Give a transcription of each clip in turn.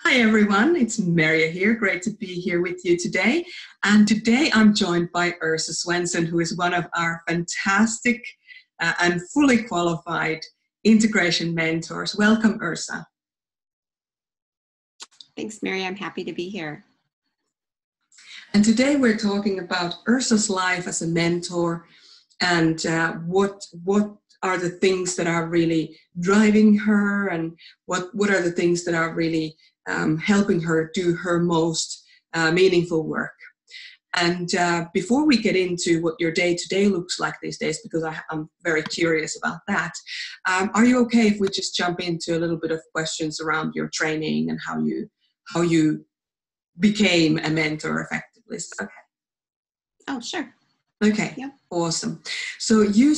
Hi everyone, it's Merja here. Great to be here with you today. And today I'm joined by Ursa Swensen, who is one of our fantastic and fully qualified integration mentors. Welcome, Ursa. Thanks, Mary. I'm happy to be here. And today we're talking about Ursa's life as a mentor and what are the things that are really driving her, and what are the things that are really helping her do her most meaningful work. And before we get into what your day-to-day looks like these days, because I'm very curious about that, are you okay if we just jump into a little bit of questions around your training and how you became a mentor effectively? Okay. Oh, sure. Okay, yep. Awesome. So you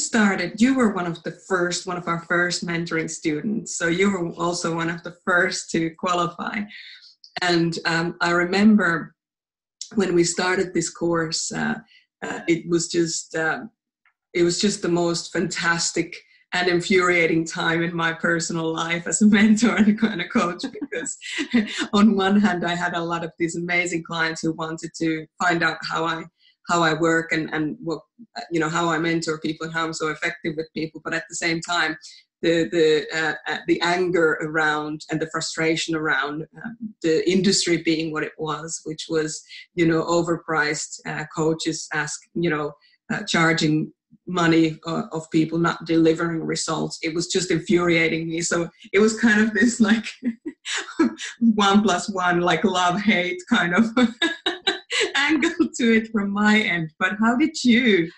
were one of our first mentoring students. So you were also one of the first to qualify. And I remember when we started this course, it was just the most fantastic and infuriating time in my personal life as a mentor and a coach, because on one hand, I had a lot of these amazing clients who wanted to find out how I work and what, how I mentor people and how I'm so effective with people. But at the same time, the anger around and the frustration around the industry being what it was, which was, overpriced coaches charging money of people not delivering results. It was just infuriating me. So it was kind of this like 1+1, like love-hate kind of angle to it from my end. But how did you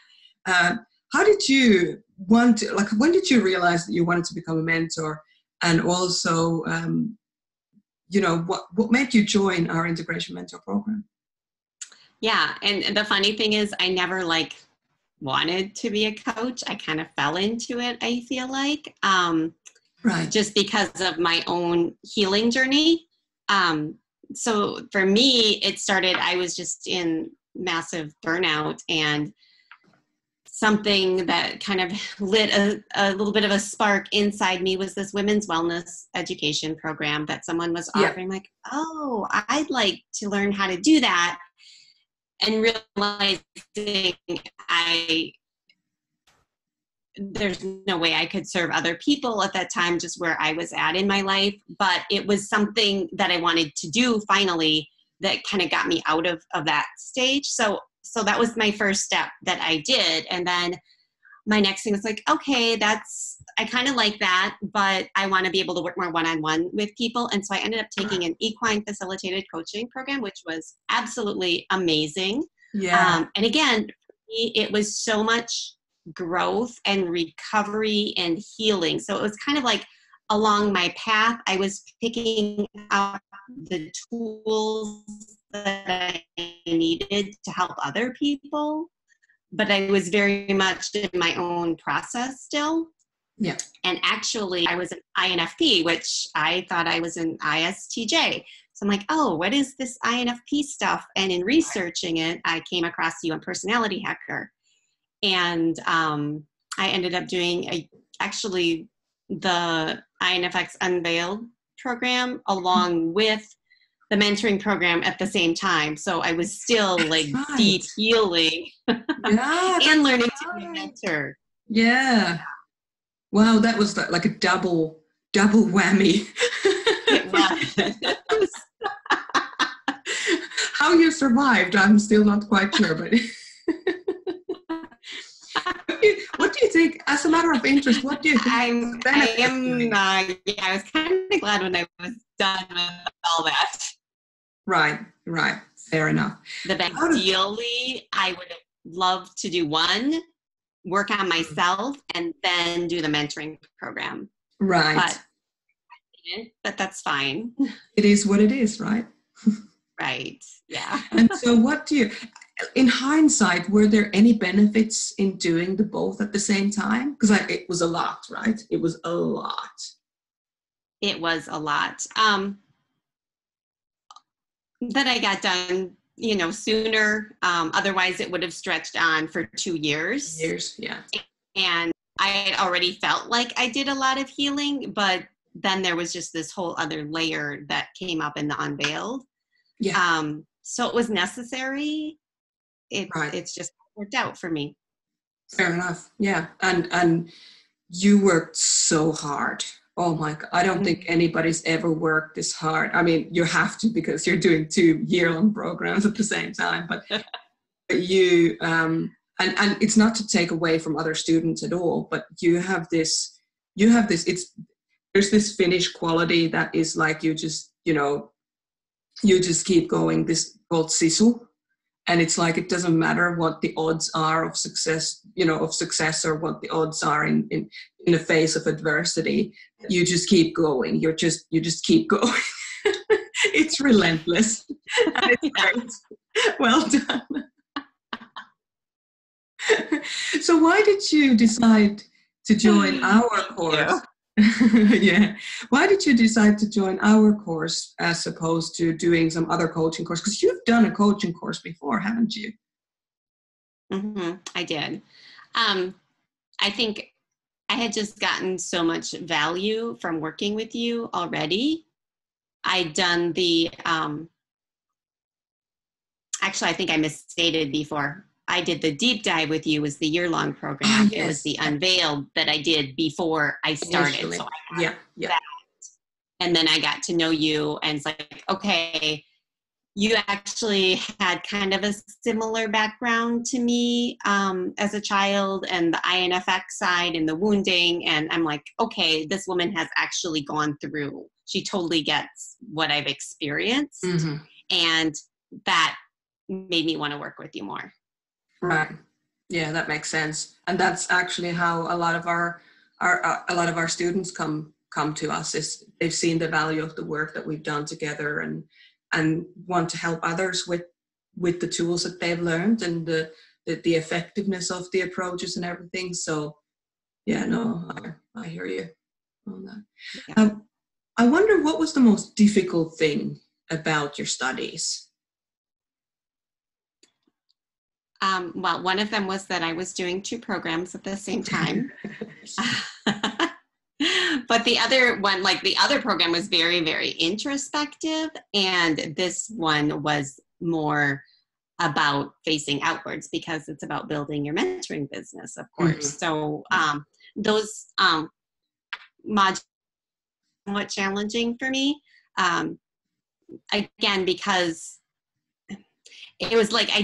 want to, like, when did you realize that you wanted to become a mentor? And also, what made you join our integration mentor program? Yeah. And the funny thing is I never wanted to be a coach. I kind of fell into it, I feel like, right. Just because of my own healing journey. So for me, it started, I was just in massive burnout, and something that kind of lit a little bit of a spark inside me was this women's wellness education program that someone was offering. Like, oh, I'd like to learn how to do that. And realizing there's no way I could serve other people at that time, just where I was at in my life. But it was something that I wanted to do finally that kind of got me out of that stage. So that was my first step that I did. And then my next thing was like, okay, I kind of like that, but I want to be able to work more one-on-one with people. And so I ended up taking an equine facilitated coaching program, which was absolutely amazing. Yeah. And again, it was so much growth and recovery and healing. So it was kind of like along my path, I was picking up the tools that I needed to help other people, but I was very much in my own process still. Yeah. And actually I was an INFP, which I thought I was an ISTJ. So I'm like, oh, what is this INFP stuff? And in researching it, I came across you on Personality Hacker. And I ended up doing actually the INFX Unveiled program along with the mentoring program at the same time. So I was still deep healing and learning to be a mentor. Yeah. Wow, that was like a double whammy. It was. How you survived, I'm still not quite sure, but what do you think, as a matter of interest, what do you think? I was kind of glad when I was done with all that. Right. Fair enough. Ideally, I would have loved to do one, work on myself, and then do the mentoring program. Right. But I didn't, but that's fine. It is what it is, right? Right. Yeah. And so in hindsight, were there any benefits in doing the both at the same time? Because it was a lot, right? It was a lot. It was a lot. That I got done, sooner. Otherwise, it would have stretched on for 2 years. Yeah. And I had already felt like I did a lot of healing, but then there was just this whole other layer that came up in the unveiled. Yeah. So it was necessary. Right. It's just worked out for me. Fair enough. Yeah. And you worked so hard. Oh my God. I don't think anybody's ever worked this hard. I mean, you have to because you're doing 2 year-long programs at the same time, but you, and it's not to take away from other students at all, but there's this Finnish quality that is like, you just keep going, this called sisu. And it's like, it doesn't matter what the odds are of success, or what the odds are in the face of adversity. You just keep going. You just keep going. It's relentless. And it's great. Well done. So why did you decide to join our course? Yeah. Why did you decide to join our course as opposed to doing some other coaching course? Because you've done a coaching course before, haven't you? I did. I think I had just gotten so much value from working with you already. I'd done actually, I think I misstated before. I did the deep dive with you was the year-long program. Yes. It was the unveiled that I did before I started. Initially. So I got that. And then I got to know you, and it's like, okay, you actually had kind of a similar background to me as a child, and the INFX side and the wounding. And I'm like, okay, this woman has actually gone through. She totally gets what I've experienced. Mm-hmm. And that made me want to work with you more. Right. Yeah, that makes sense. And that's actually how a lot of our students come to us, is they've seen the value of the work that we've done together and want to help others with the tools that they've learned and the effectiveness of the approaches and everything. So yeah, no, I hear you on that. Yeah. I wonder, what was the most difficult thing about your studies? Well, one of them was that I was doing 2 programs at the same time. But the other one, like the other program, was very, very introspective. And this one was more about facing outwards, because it's about building your mentoring business, of course. Mm-hmm. So those modules were somewhat challenging for me. Again, because it was like I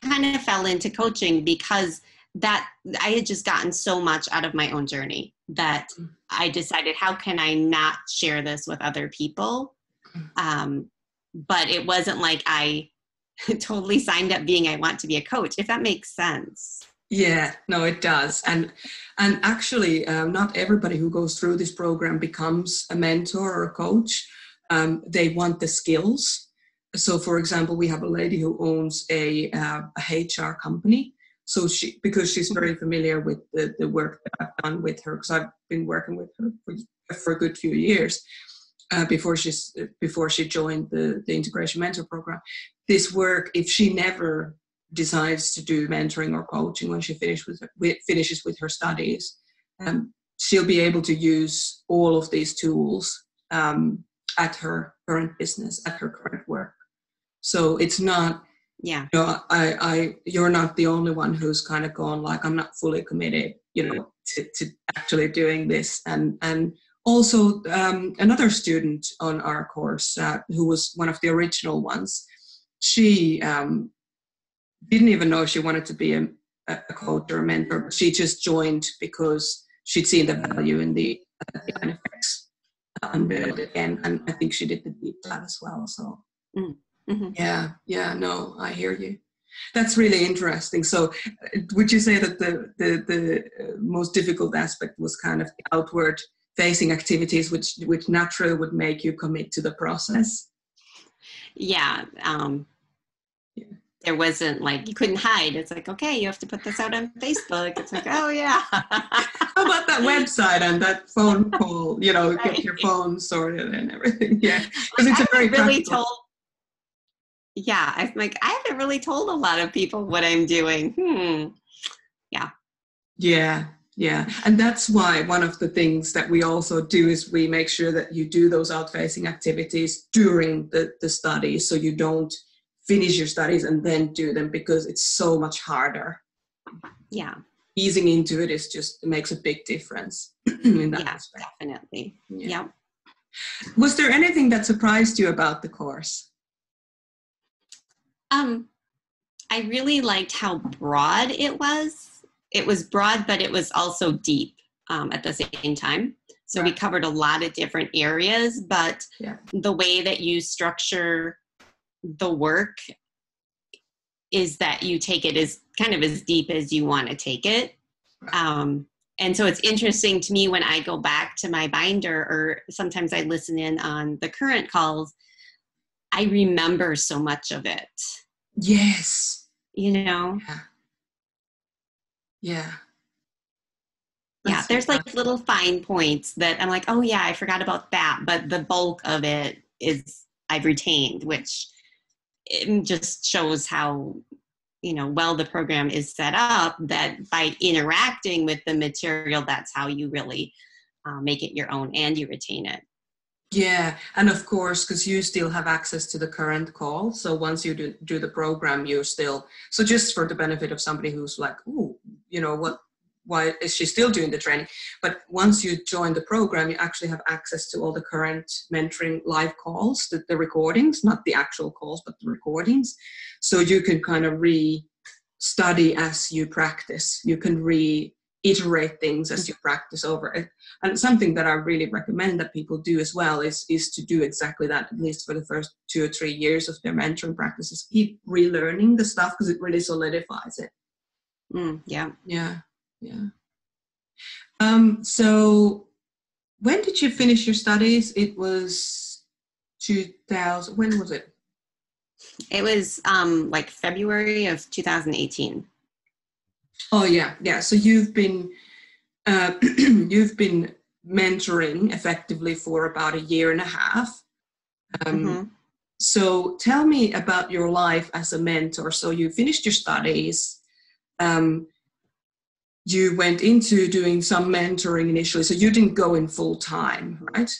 kind of fell into coaching because that I had just gotten so much out of my own journey that I decided, how can I not share this with other people? But it wasn't like I totally signed up being, I want to be a coach, if that makes sense. Yeah, no, it does. And actually, not everybody who goes through this program becomes a mentor or a coach. They want the skills. So, for example, we have a lady who owns a HR company. So because she's very familiar with the work that I've done with her, because I've been working with her for a good few years before she joined the Integration Mentor Program. This work, if she never decides to do mentoring or coaching when she finishes with her studies, she'll be able to use all of these tools at her current business, at her current work. So it's not, you're not the only one who's kind of gone like, I'm not fully committed, to actually doing this. And also another student on our course who was one of the original ones, she didn't even know she wanted to be a coach or a mentor, but she just joined because she'd seen the value in the effects unveiled again, and I think she did the deep dive as well. So yeah, no, I hear you. That's really interesting. So would you say that the most difficult aspect was kind of the outward facing activities, which naturally would make you commit to the process? Yeah. There wasn't like, you couldn't hide. It's like, okay, you have to put this out on Facebook. It's like, oh yeah. How about that website and that phone call, right. Get your phone sorted and everything. Yeah. Because it's a very practical. I'm like, I haven't really told a lot of people what I'm doing. Yeah. Yeah. Yeah, and that's why one of the things that we also do is we make sure that you do those outfacing activities during the study, so you don't finish your studies and then do them, because it's so much harder. Yeah. Easing into it is just, it makes a big difference in that aspect. Definitely. Yeah. Was there anything that surprised you about the course? I really liked how broad it was. It was broad, but it was also deep at the same time. So we covered a lot of different areas, but the way that you structure the work is that you take it as kind of as deep as you want to take it. And so it's interesting to me when I go back to my binder, or sometimes I listen in on the current calls, I remember so much of it. Yes. You know? Yeah. Yeah, there's like little fine points that I'm like, oh yeah, I forgot about that. But the bulk of it is I've retained, which it just shows how, well the program is set up, that by interacting with the material, that's how you really make it your own and you retain it. Yeah, and of course, because you still have access to the current call. So once you do the program, you're still, so just for the benefit of somebody who's like, ooh, why is she still doing the training? But once you join the program, you actually have access to all the current mentoring live calls, the recordings, not the actual calls, but the recordings. So you can kind of re-study as you practice. You can reiterate things as you practice over it. And something that I really recommend that people do as well is to do exactly that, at least for the first 2 or 3 years of their mentoring practices. Keep relearning the stuff, because it really solidifies it. Yeah. So when did you finish your studies? It was 2000. When was it? It was like February of 2018. Oh yeah. So you've been you've been mentoring effectively for about 1.5 years. So tell me about your life as a mentor. So you finished your studies. You went into doing some mentoring initially, so you didn't go in full time, right?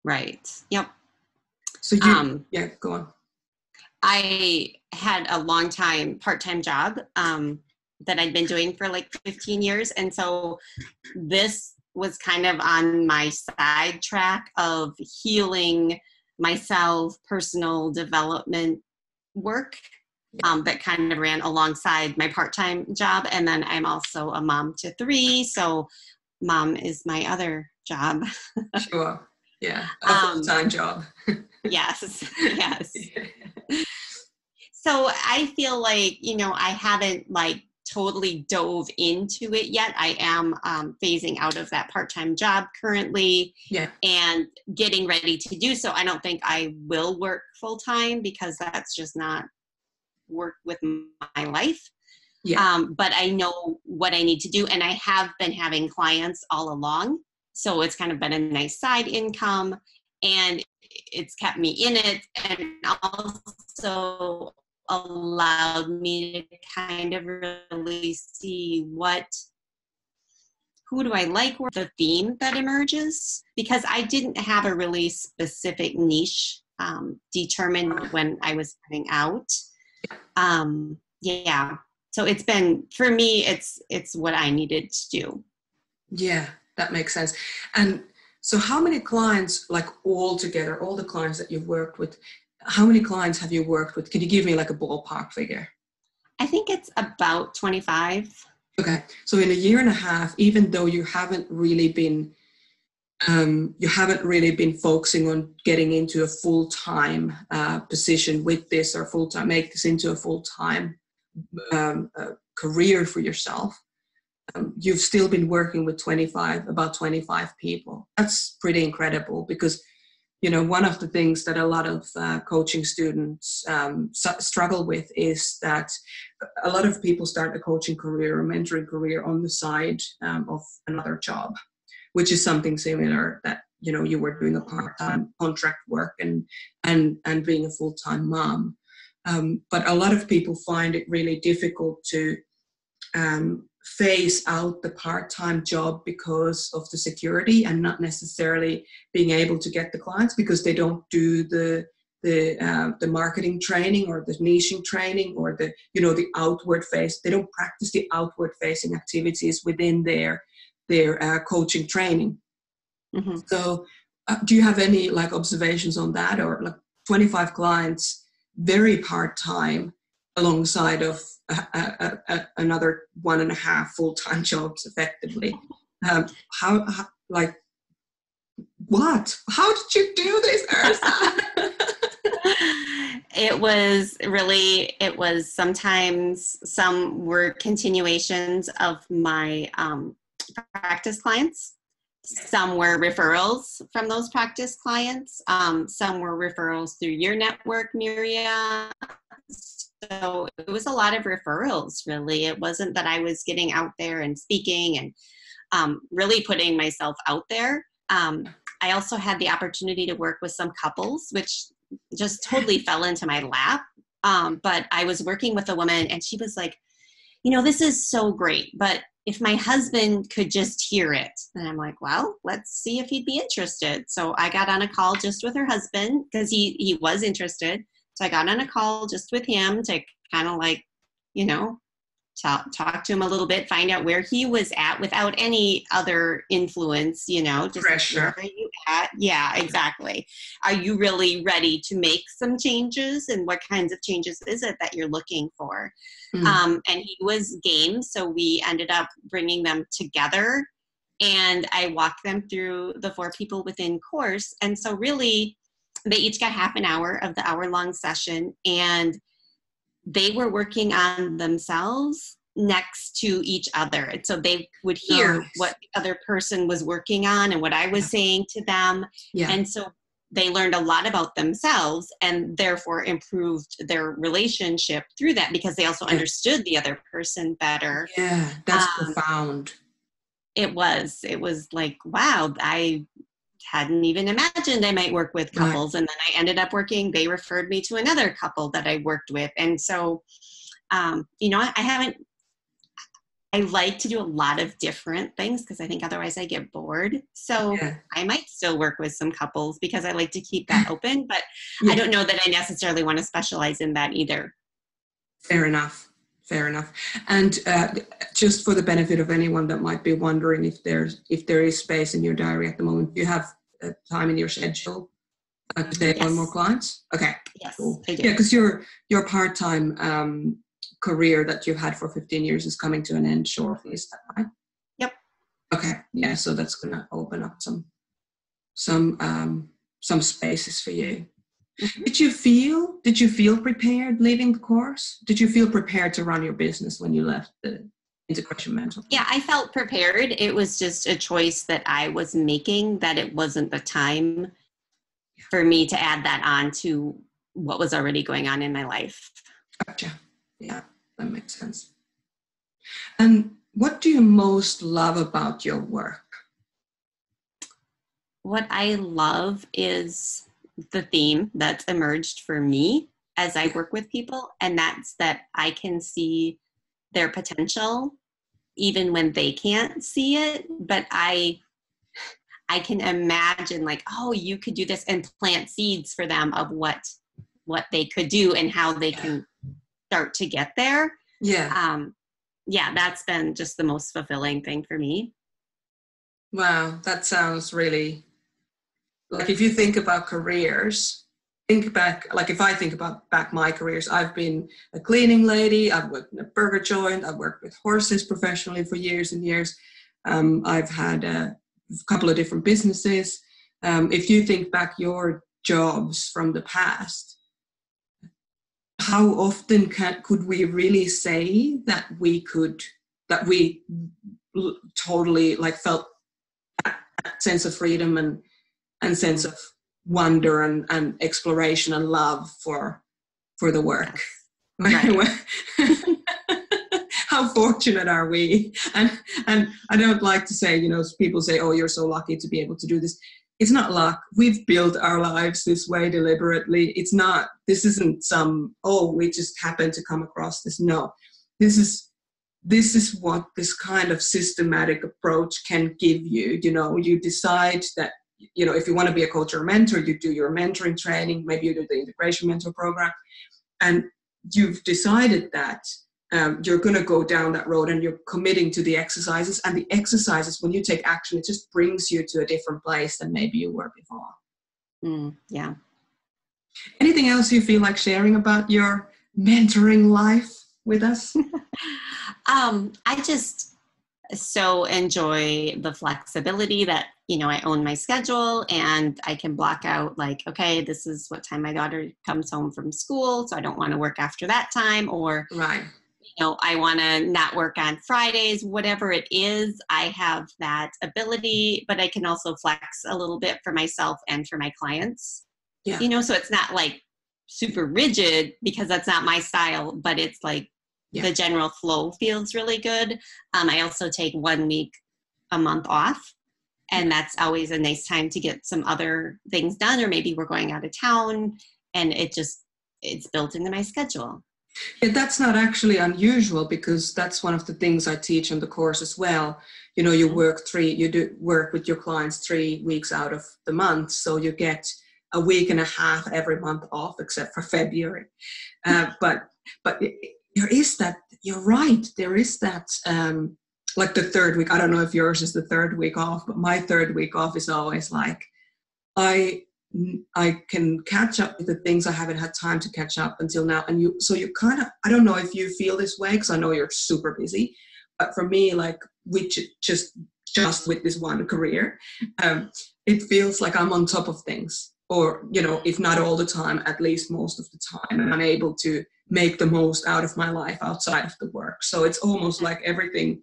Right. Yep. So you, go on. I had a long time part-time job that I'd been doing for like 15 years. And so this was kind of on my side track of healing myself, personal development work that kind of ran alongside my part-time job. And then I'm also a mom to 3. So mom is my other job. Sure. Yeah. A full-time job. Yes. So I feel like, I haven't like totally dove into it yet. I am phasing out of that part-time job currently and getting ready to do so. I don't think I will work full-time, because that's just not work with my life. But I know what I need to do, and I have been having clients all along. So it's kind of been a nice side income, and it's kept me in it, and also allowed me to kind of really see who do I like, or the theme that emerges, because I didn't have a really specific niche determined when I was starting out. So it's been, for me, it's what I needed to do. Yeah, that makes sense. And so how many clients, like all together, all the clients that you've worked with, how many clients have you worked with? Can you give me like a ballpark figure? I think it's about 25. Okay. So in 1.5 years, even though you haven't really been focusing on getting into a full-time position with this, or make this into a full-time career for yourself, you've still been working with about 25 people. That's pretty incredible, because one of the things that a lot of coaching students struggle with is that a lot of people start a coaching career or mentoring career on the side of another job, which is something similar that you were doing a part-time contract work and being a full-time mom. But a lot of people find it really difficult to phase out the part-time job because of the security and not necessarily being able to get the clients because they don't do the marketing training or the niching training or the outward face. They don't practice the outward facing activities within their coaching training. Mm-hmm. So do you have any like observations on that, or like 25 clients, very part-time alongside of another 1.5 full-time jobs effectively? How did you do this, Ursa? It was sometimes some were continuations of my practice clients. Some were referrals from those practice clients. Some were referrals through your network, Merja. So it was a lot of referrals, really. It wasn't that I was getting out there and speaking and really putting myself out there. I also had the opportunity to work with some couples, which just totally fell into my lap. But I was working with a woman and she was like, this is so great, but if my husband could just hear it. And I'm like, well, let's see if he'd be interested. So I got on a call just with her husband because he was interested. So I got on a call just with him to kind of like, talk to him a little bit, find out where he was at without any other influence, just pressure. Where are you at? Yeah, exactly. Are you really ready to make some changes? And what kinds of changes is it that you're looking for? And he was game. So we ended up bringing them together and I walked them through the 4 people within course. And so really they each got half an hour of the hour-long session, and they were working on themselves next to each other. And so they would hear what the other person was working on and what I was saying to them. Yeah. And so they learned a lot about themselves and therefore improved their relationship through that because they also understood the other person better. Yeah, that's profound. It was like, wow, I hadn't even imagined I might work with couples. Right. And then I ended up they referred me to another couple that I worked with. And so, I like to do a lot of different things because I think otherwise I get bored. So I might still work with some couples because I like to keep that open, but I don't know that I necessarily want to specialize in that either. Fair enough. And just for the benefit of anyone that might be wondering if there is space in your diary at the moment, do you have time in your schedule to take on more clients? Okay. Yes, cool. I do. Yeah, because your part-time career that you've had for 15 years is coming to an end shortly. Is that right? Yep. Okay. Yeah. So that's going to open up some spaces for you. Mm-hmm. Did you feel prepared leaving the course? Did you feel prepared to run your business when you left the integration mentor? Yeah, I felt prepared. It was just a choice that I was making, that it wasn't the time for me to add that on to what was already going on in my life. Gotcha. Yeah, that makes sense. And what do you most love about your work? What I love is the theme that's emerged for me as I work with people, and that's that I can see their potential even when they can't see it, but I can imagine like, oh, you could do this, and plant seeds for them of what they could do and how they can start to get there. That's been just the most fulfilling thing for me. Wow, that sounds really, like if you think about careers, think back, like if I think about back my careers, I've been a cleaning lady, I've worked in a burger joint, I've worked with horses professionally for years and years. I've had a couple of different businesses. If you think back your jobs from the past, how often could we really say that we totally like felt that sense of freedom and sense of wonder and exploration and love for the work? Right. How fortunate are we? And I don't like to say, people say, oh, you're so lucky to be able to do this. It's not luck. We've built our lives this way deliberately. This isn't we just happened to come across this. No, this is this is what this kind of systematic approach can give you. You decide that, if you want to be a coach or mentor, you do your mentoring training, maybe you do the integration mentor program, and you've decided that you're going to go down that road, and you're committing to the exercises. And the exercises, when you take action, it just brings you to a different place than maybe you were before. Yeah. Anything else you feel like sharing about your mentoring life with us? I just so enjoy the flexibility that, I own my schedule, and I can block out like, okay, this is what time my daughter comes home from school, so I don't want to work after that time, or right. I want to not work on Fridays, whatever it is. I have that ability, but I can also flex a little bit for myself and for my clients. Yeah. So it's not like super rigid, because that's not my style, but it's like the general flow feels really good. I also take 1 week a month off, and that's always a nice time to get some other things done, or maybe we're going out of town, and it's built into my schedule. Yeah, that's not actually unusual, because that's one of the things I teach in the course as well. You work with your clients 3 weeks out of the month, so you get a week and a half every month off, except for February. But there is that. You're right. There is that. Like the third week. I don't know if yours is the third week off, but my third week off is always like I can catch up with the things I haven't had time to catch up until now. And you kind of, I don't know if you feel this way, because I know you're super busy, but for me, like just with this one career, it feels like I'm on top of things, or, if not all the time, at least most of the time. And I'm able to make the most out of my life outside of the work. So it's almost like everything,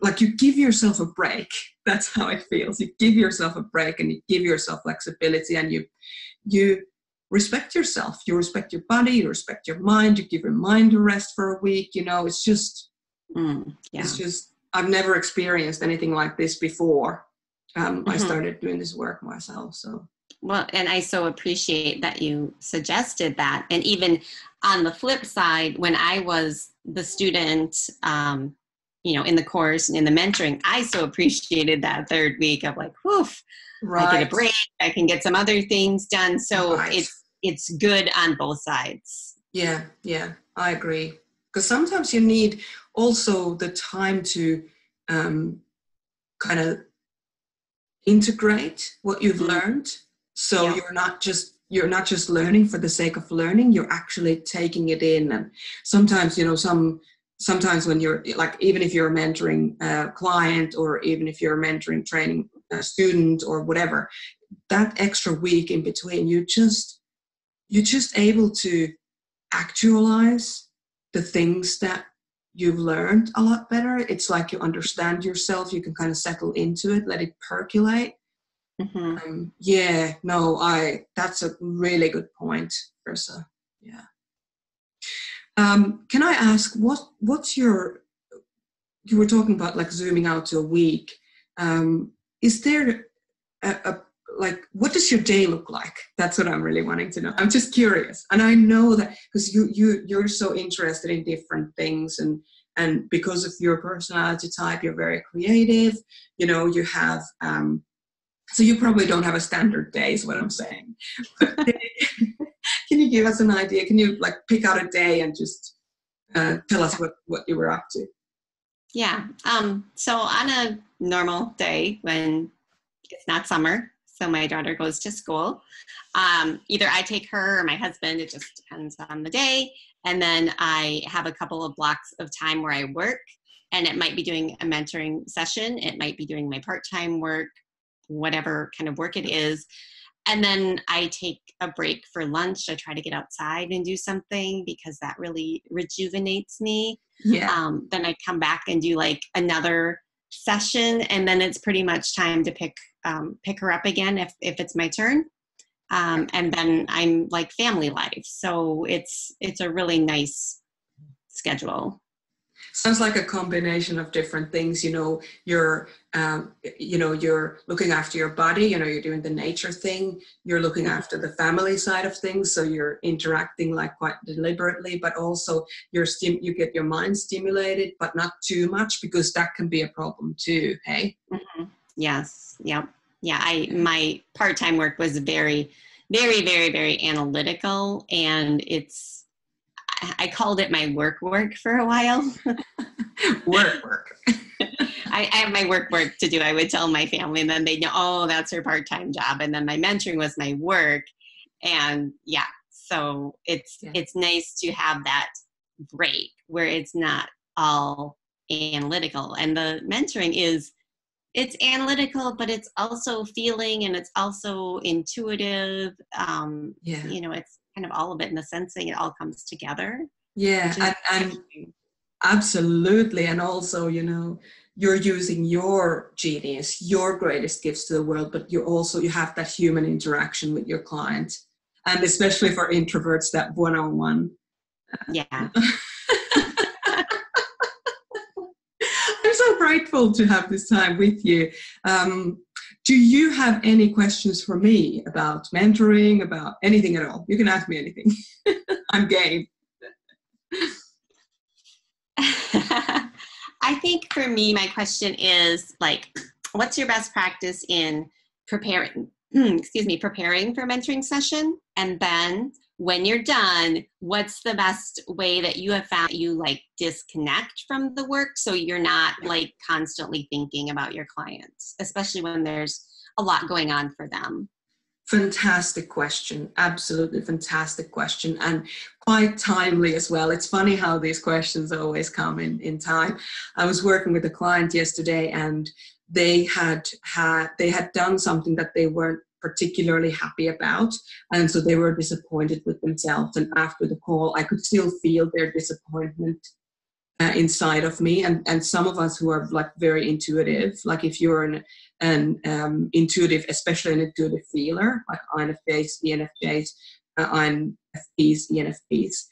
like you give yourself a break. That's how it feels. You give yourself a break, and you give yourself flexibility, and you respect yourself. You respect your body, you respect your mind, you give your mind a rest for a week. It's just, it's just, I've never experienced anything like this before. I started doing this work myself. So. Well, and I so appreciate that you suggested that. And even on the flip side, when I was the student, in the course and in the mentoring, I so appreciated that third week of like, woof, right. I get a break, I can get some other things done. So right. It's good on both sides. Yeah, I agree. Because sometimes you need also the time to kind of integrate what you've learned. So you're not just learning for the sake of learning, you're actually taking it in. And sometimes, sometimes when you're like, even if you're mentoring a client, or even if you're mentoring, training a student or whatever, that extra week in between, you're just able to actualize the things that you've learned a lot better. It's like you understand yourself, you can kind of settle into it, let it percolate. That's a really good point, Ursa. Yeah. Can I ask, what's you were talking about like zooming out to a week. Is there what does your day look like? That's what I'm really wanting to know. I'm just curious. And I know that because you're so interested in different things, and because of your personality type, you're very creative. You have, so you probably don't have a standard day is what I'm saying. Can you give us an idea? Can you pick out a day and just tell us what you were up to? Yeah. So on a normal day when it's not summer, so my daughter goes to school, either I take her or my husband, it just depends on the day. And then I have a couple of blocks of time where I work, and it might be doing a mentoring session. It might be doing my part-time work, whatever kind of work it is. And then I take a break for lunch. I try to get outside and do something because that really rejuvenates me. Yeah. Then I come back and do another session, and then it's pretty much time to pick her up again if it's my turn. And then I'm family life. So it's a really nice schedule. Sounds like a combination of different things. You're looking after your body. You're doing the nature thing. You're looking after the family side of things. So you're interacting like quite deliberately, but also you get your mind stimulated, but not too much, because that can be a problem too. Hey. Mm-hmm. Yes. Yep. Yeah. My part-time work was very, very, very, very analytical, and I called it my work for a while. work. I have my work to do. I would tell my family, and then they'd know, oh, that's her part-time job. And then my mentoring was my work. And yeah, so it's nice to have that break where it's not all analytical. And the mentoring it's analytical, but it's also feeling, and it's also intuitive. It's kind of all of it in the sensing. It all comes together. Yeah, and absolutely. And also, you're using your genius, your greatest gifts to the world, but you have that human interaction with your client. And especially for introverts, that one-on-one. Yeah. I'm so grateful to have this time with you. Do you have any questions for me about mentoring, about anything at all? You can ask me anything. I'm game. I think for me, my question is what's your best practice in preparing for a mentoring session? And then when you're done, what's the best way that you have found you disconnect from the work, so you're not constantly thinking about your clients, especially when there's a lot going on for them? Fantastic question. Absolutely fantastic question, and quite timely as well. It's funny how these questions always come in time. I was working with a client yesterday, and they had done something that they weren't particularly happy about, and so they were disappointed with themselves. And after the call, I could still feel their disappointment inside of me. And some of us who are very intuitive, if you're an intuitive, especially an intuitive feeler, like INFJs, ENFJs, INFPs, ENFPs,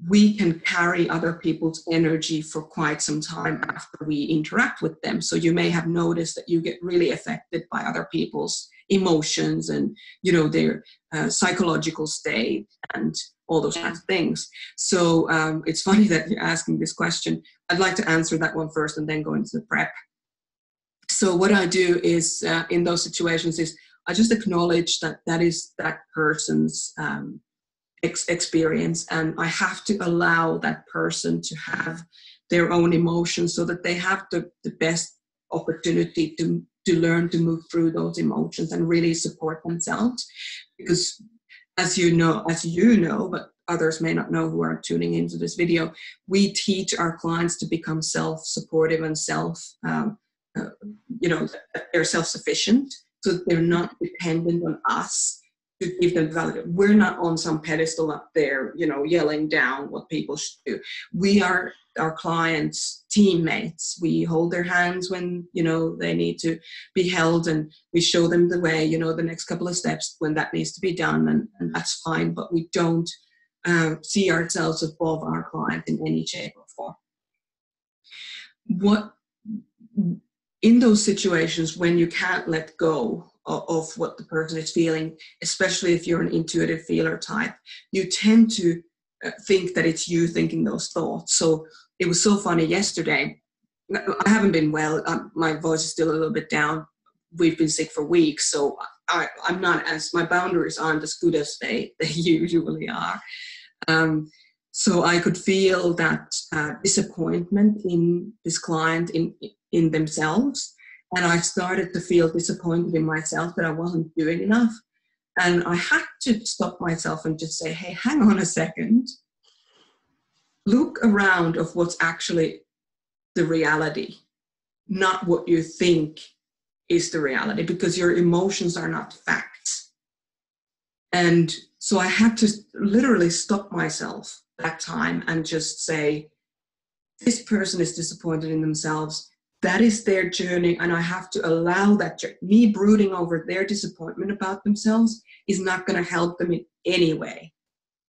we can carry other people's energy for quite some time after we interact with them. So you may have noticed that you get really affected by other people's emotions and, their psychological state and all those kinds of things. So it's funny that you're asking this question. I'd like to answer that one first and then go into the prep. So what I do is, in those situations, is I just acknowledge that is that person's experience, and I have to allow that person to have their own emotions so that they have the best opportunity to learn to move through those emotions and really support themselves. Because as you know, but others may not know who are tuning into this video, we teach our clients to become self-supportive and they're self-sufficient, so that they're not dependent on us to give them value. We're not on some pedestal up there, yelling down what people should do. We are our clients' teammates. We hold their hands when, they need to be held, and we show them the way, the next couple of steps when that needs to be done, and that's fine. But we don't see ourselves above our client in any shape or form. In those situations when you can't let go of what the person is feeling, especially if you're an intuitive feeler type, you tend to think that it's you thinking those thoughts. So it was so funny yesterday. I haven't been well. My voice is still a little bit down. We've been sick for weeks, so my boundaries aren't as good as they usually are. So I could feel that disappointment in this client in themselves. And I started to feel disappointed in myself that I wasn't doing enough. And I had to stop myself and just say, hey, hang on a second. Look around of what's actually the reality, not what you think is the reality, because your emotions are not facts. And so I had to literally stop myself that time and just say, this person is disappointed in themselves. That is their journey, and I have to allow that journey. Me brooding over their disappointment about themselves is not going to help them in any way.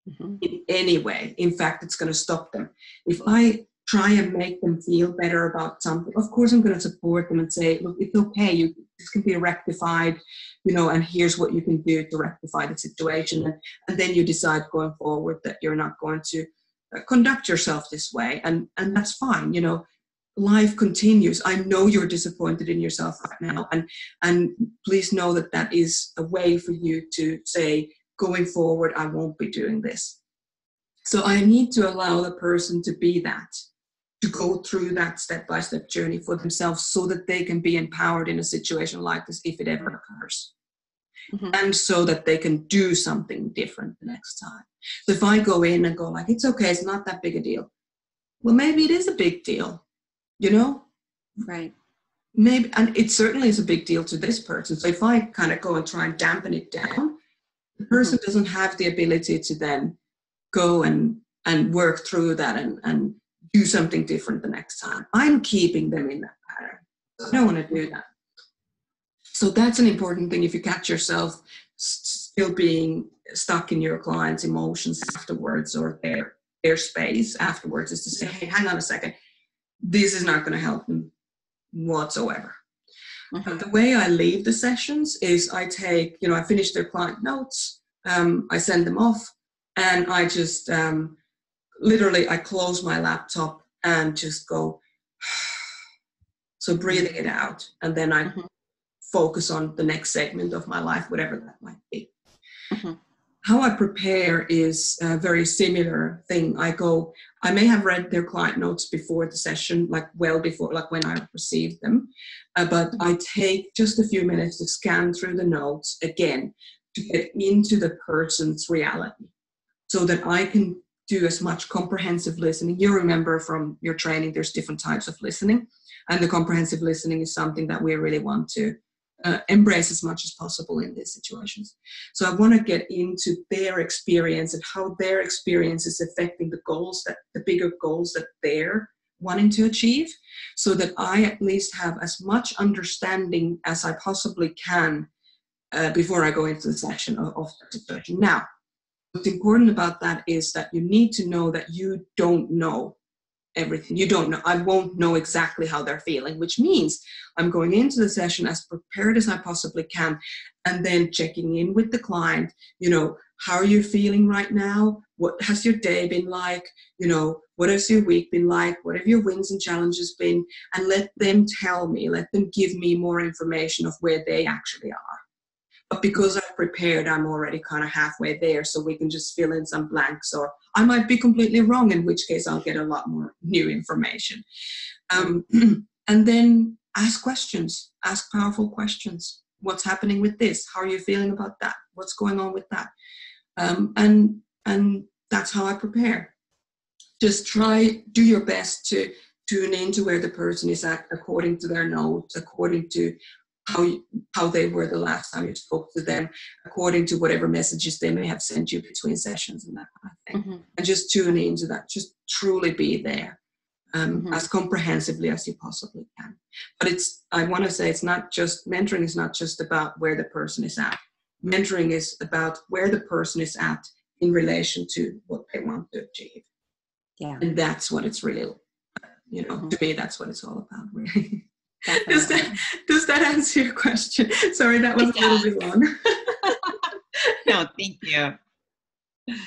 in any way. In fact, it's going to stop them. If I try and make them feel better about something, of course I'm going to support them and say, look, it's okay, this can be rectified, and here's what you can do to rectify the situation. And then you decide going forward that you're not going to conduct yourself this way. And that's fine. Life continues. I know you're disappointed in yourself right now. And please know that is a way for you to say, going forward, I won't be doing this. So I need to allow the person to be that, to go through that step-by-step journey for themselves so that they can be empowered in a situation like this if it ever occurs. And so that they can do something different the next time. So if I go in and go like, it's okay, it's not that big a deal. Well, maybe it is a big deal, Right. Maybe, and it certainly is a big deal to this person. So if I kind of go and try and dampen it down, the person doesn't have the ability to then go and work through that and do something different the next time. I'm keeping them in that pattern. I don't want to do that. So that's an important thing. If you catch yourself still being stuck in your client's emotions afterwards, or their space afterwards, is to say, hey, hang on a second. This is not going to help them whatsoever. The way I leave the sessions is I take, I finish their client notes, I send them off, and I just literally I close my laptop and just go, so breathing it out, and then I focus on the next segment of my life, whatever that might be. How I prepare is a very similar thing. I may have read their client notes before the session, well before, when I received them, but I take just a few minutes to scan through the notes again to get into the person's reality so that I can do as much comprehensive listening. You remember from your training, there's different types of listening, and the comprehensive listening is something that we really want to embrace as much as possible in these situations. So I want to get into their experience and how their experience is affecting the bigger goals that they're wanting to achieve, so that I at least have as much understanding as I possibly can before I go into the session of the situation. Now, what's important about that is that you need to know that you don't know everything. You don't know. I won't know exactly how they're feeling, which means I'm going into the session as prepared as I possibly can, and then checking in with the client. How are you feeling right now? What has your day been like? What has your week been like? What have your wins and challenges been? And let them give me more information of where they actually are. But because I've prepared, I'm already kind of halfway there, so we can just fill in some blanks, or I might be completely wrong, in which case I'll get a lot more new information. And then ask questions, ask powerful questions. What's happening with this? How are you feeling about that? What's going on with that? And that's how I prepare. Just do your best to tune into where the person is at according to their notes, according to how they were the last time you spoke to them, according to whatever messages they may have sent you between sessions and that kind of thing. And just tune into that. Just truly be there as comprehensively as you possibly can. But I want to say mentoring is not just about where the person is at. Mentoring is about where the person is at in relation to what they want to achieve. Yeah. And that's what it's really, to me, that's what it's all about, really. Does that answer your question? Sorry, that was a little bit long. No, thank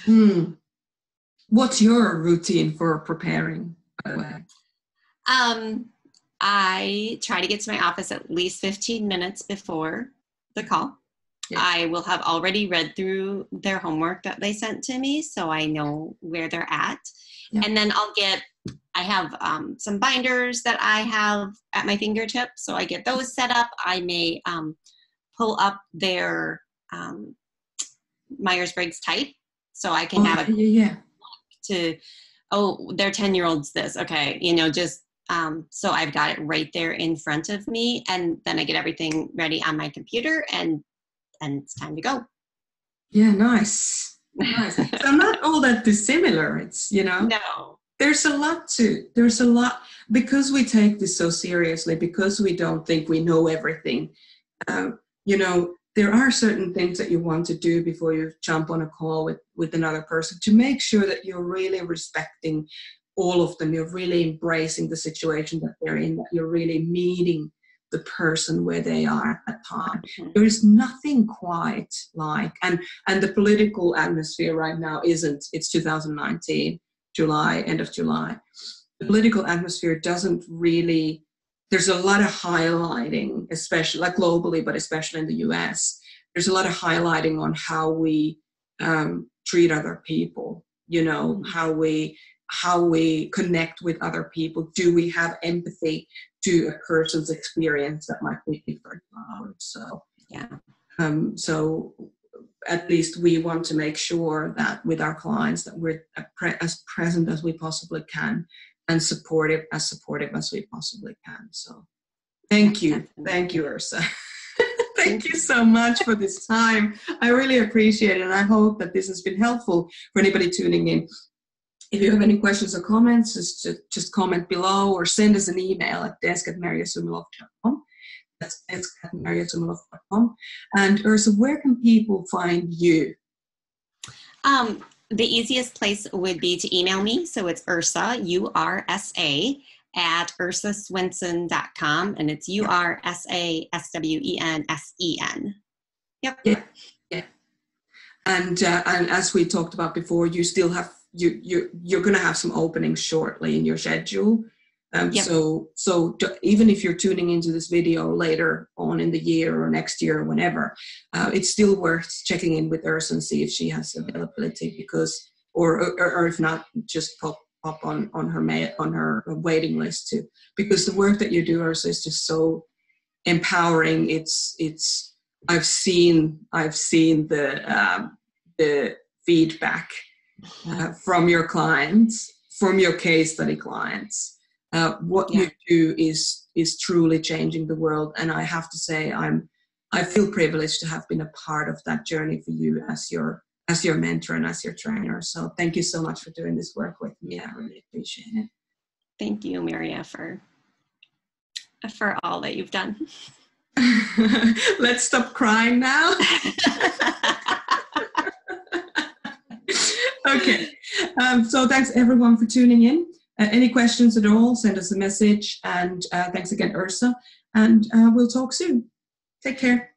you. What's your routine for preparing, by the way? I try to get to my office at least 15 minutes before the call. Yes. I will have already read through their homework that they sent to me, so I know where they're at. Yeah. And then I have some binders that I have at my fingertips, so I get those set up. I may pull up their Myers-Briggs type, so I can have their 10-year-old's this, okay, so I've got it right there in front of me, and then I get everything ready on my computer, and it's time to go. Yeah, nice. So not all that dissimilar. It's No. There's a lot, because we take this so seriously, because we don't think we know everything. there are certain things that you want to do before you jump on a call with another person to make sure that you're really respecting all of them. You're really embracing the situation that they're in, that you're really meeting the person where they are at that time. There is nothing quite like, and the political atmosphere right now isn't, it's 2019, July, end of July. The political atmosphere doesn't really, there's a lot of highlighting, especially like globally, but especially in the US, there's a lot of highlighting on how we treat other people, you know, how we connect with other people. Do we have empathy to a person's experience that might be different from ours? So, yeah. So at least we want to make sure that with our clients that we're as present as we possibly can and supportive as we possibly can. So thank you. Thank you, Ursa. Thank you so much for this time. I really appreciate it. And I hope that this has been helpful for anybody tuning in. If you have any questions or comments, just comment below or send us an email at desk@merjasumiloff.com. That's desk@merjasumiloff.com. And Ursa, where can people find you? The easiest place would be to email me. So it's Ursa, URSA, at ursaswensen.com. And it's URSASWENSEN. Yep. Yeah. And as we talked about before, you still have, you're going to have some openings shortly in your schedule. Yep. So even if you're tuning into this video later on in the year or next year or whenever, it's still worth checking in with Ursa and see if she has availability, because, or if not, just pop on her waiting list too, because the work that you do, Ursa, is just so empowering. I've seen the feedback from your clients, from your case study clients. What you do is truly changing the world, and I have to say I feel privileged to have been a part of that journey for you as your mentor and as your trainer. So thank you so much for doing this work with me. I really appreciate it. Thank you, Merja, for all that you've done. Let's stop crying now. Okay. So thanks everyone for tuning in. Any questions at all, send us a message. And thanks again, Ursa. And we'll talk soon. Take care.